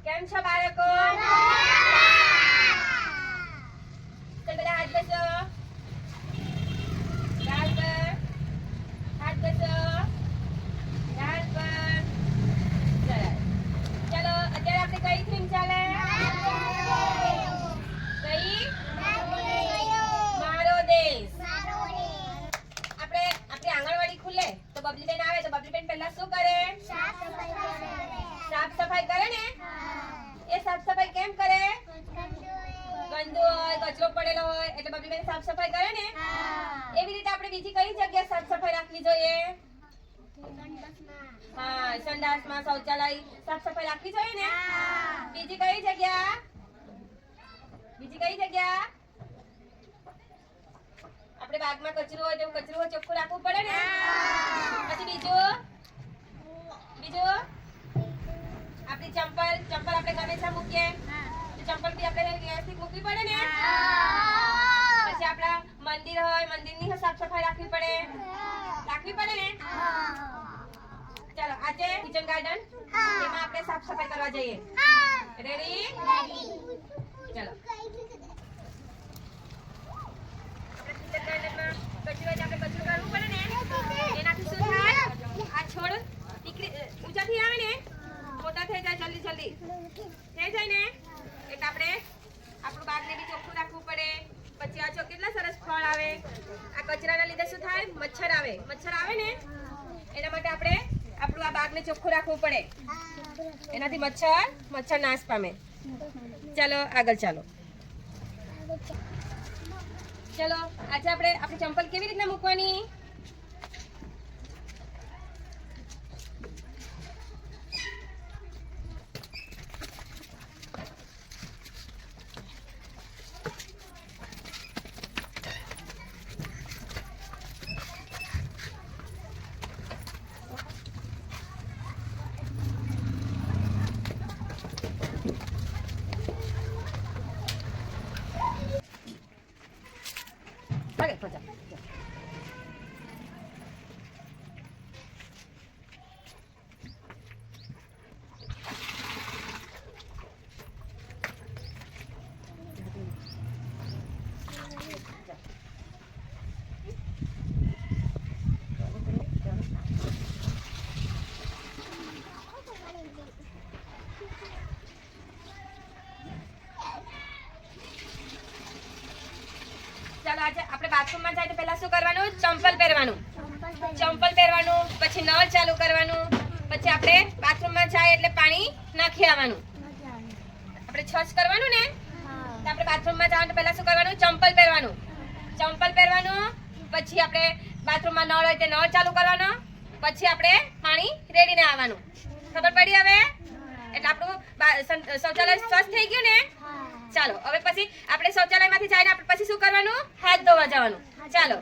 કેમ છો બાળકો? તો બધા હાથ ઘસો. ગાલ પર હાથ ઘસો. ગાલ પર. સરસ. ચલો અત્યારે આપણે કઈ થીમ ચાલે? કઈ? મારો દેશ. આપણે આપણી આંગણવાડી ખુલે તો બબલીબેન આવે તો બબલીબેન પહેલા શું કરે? સાફ સફાઈ કરે ને? એ સાફ સફાઈ કેમ કરે? ગંદુ હોય, કચરો પડેલો હોય એટલે બબલીબેન સાફ સફાઈ કરે ને? એવી રીતે આપણે બીજી કઈ જગ્યાએ સાફ સફાઈ રાખવી જોઈએ? હા, સંડાસમાં, શૌચાલય સાફ સફાઈ રાખવી જોઈએ ને? બીજી કઈ જગ્યા? બીજી કઈ જગ્યા? આપણે બાગમાં કચરો હોય તો કચરો ચોખ્ખું રાખવું પડે ને? પછી બીજું આપણી ચંપલ આપણે ગમે ત્યાં મૂકીએ તો ચંપલ બી આપણે વ્યવસ્થિત મૂકવી પડે ને? પછી આપણા મંદિર હોય મંદિરની સાફ સફાઈ રાખવી પડે ને? ચાલો આજે કિચન ગાર્ડન એમાં આપણે સાફ સફાઈ કરવા જઈએ. રેડી? ચાલો. ઊંચાથી આવે ને મોટા થઈ જાય જલ્દી થઈ જાય ને એટલે આપણે આપણું બાગને બી ચોખ્ખું રાખવું પડે. પછી આ જો કેટલા સરસ ફળ આવે. આ કચરાના લીધે શું થાય? મચ્છર આવે ને એના માટે આપણે આપણું આ બાગને ચોખ્ખું રાખવું પડે. એનાથી મચ્છર નાશ પામે. ચાલો આગળ ચાલો. ચલો આજે આપણે આપણી ચંપલ કેવી રીતના મૂકવાની? Okay, put up. ચાલો આજે આપણે બાથરૂમમાં જાય તો પહેલા શું કરવાનું? ચંપલ પહેરવાનું. પછી નળ ચાલુ કરવાનું. પછી આપણે બાથરૂમમાં જાય એટલે પાણી નાખી આવવાનું. આપણે છસ કરવાનું ને તો આપણે બાથરૂમમાં જવાનું તો પહેલા શું કરવાનું? ચંપલ પહેરવાનું. પછી આપણે બાથરૂમમાં નળ હોય તે નળ ચાલુ કરવાનો. પછી આપણે પાણી રેડીને આવવાનું. ખબર પડી હવે? એટલે આપણું શૌચાલય સ્વચ્છ થઈ ગયું ને? ચાલો હવે પછી આપણે શૌચાલયમાંથી જઈને આપણે પછી શું કરવાનું? હાથ ધોવા જવાનું. ચાલો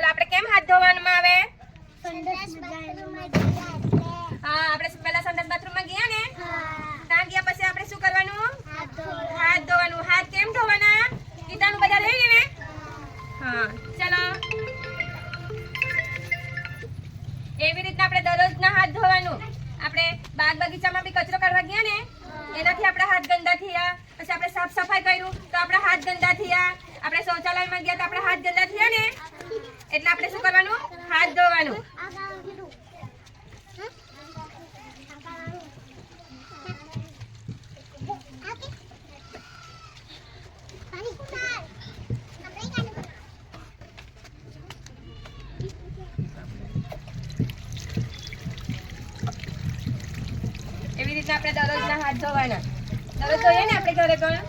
આપણે કેમ હાથ ધોવામાં આવે? હા, આપણે પહેલા સંડાસ બાથરૂમમાં ગયા ને ત્યાં ગયા પછી આપણે શું કરવાનું? હાથ ધોવાનું. હાથ કેમ ધોવાના? કીટાણુ બધા લઈને ને? હા, ચાલો એવી રીતના આપણે દરરોજના હાથ ધોવાનું. આપણે બાગ બગીચામાં બી કચરો કાઢવા ગયા ને એનાથી આપણા હાથ ગંદા થયા. પછી આપણે સાફ સફાઈ કર્યું તો આપણા હાથ ગંદા થયા. આપણે શૌચાલયમાં ગયા તો આપણા હાથ ગંદા થયા ને એટલે આપણે શું કરવાનું? હાથ ધોવાનું. એવી રીતે આપણે દરરોજના હાથ ધોવાના. દરરોજ ધોઈએ ને આપણે ઘરે પણ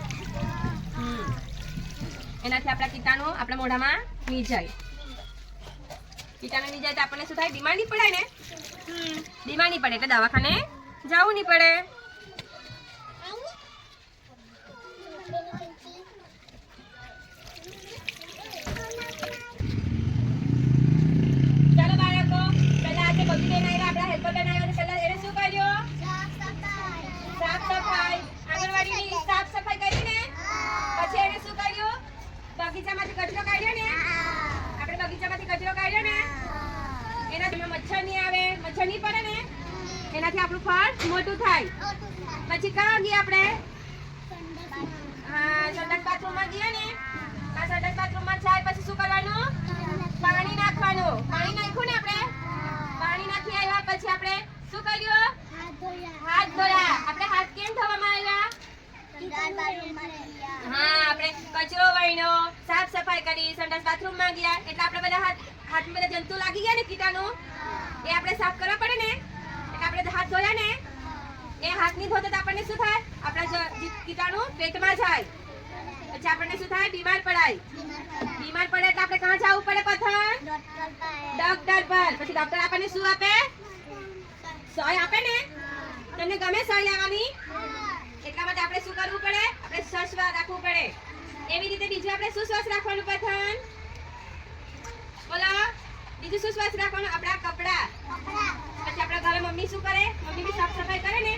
એનાથી આપણા કીટાણુ આપણા મોઢામાં નહીં જાય. કીટાણુ નહીં જાય તો આપણને શું થાય? બીમાર નહીં પડે ને? બીમાર નહીં પડે એટલે દવાખાને જવું નહીં પડે. ચાલો બાળકો પહેલા આજે બધી બેન આવ્યા આપણા હેલ્પર બેન આવ્યા પહેલા એને શું કર્યું? સાફ સફાઈ. આંગણવાડીની સાફ સફાઈ કરીને પછી મોટું થાય. પછી ક્યાં ગયા આપણે? હા, સંડાસ બાથરૂમમાં ગયા ને. આ સંડાસ બાથરૂમમાં જાય પછી શું કરવાનું? પાણી નાખવાનું. પાણી નાખ્યું ને આપણે? પાણી નાખી આવ્યા પછી આપણે શું કર્યું? હાથ ધોયા. આપણે હાથ કેમ ધોવામાં આવ્યા? હા, આપણે કચરો વાળ્યો, સાફ સફાઈ કરી, સંડાસ બાથરૂમમાં ગયા એટલે આપણે બધા હાથમાં બધા જંતુ લાગી ગયા ને કીટાણુ એ આપણે સાફ કરવા પડે ને એટલે આપણે હાથ ધોયા ને એ હાથ ની ધોતા તો આપણને શું થાય? આપણા કીટાણુ પેટમાં જાય પછી આપણને શું થાય? બીમાર પડાય. બીમાર પડે એટલે આપણે કહાં જવું પડે? પથન ડોક્ટર પર. પછી ડોક્ટર આપણને શું આપે? સોય આપે ને. તમને ગમે સોય લેવાની? એટલા માટે આપણે શું કરવું પડે? આપણે સ્વચ્છ રાખવું પડે. એવી રીતે બીજું આપણે શું સ્વચ્છ રાખવાનું? પથન બોલો. બીજું શું સ્વચ્છ રાખવાનું? આપણા કપડા. પછી આપણા ઘરે મમ્મી શું કરે? મમ્મી બી સાફ સફાઈ કરે ને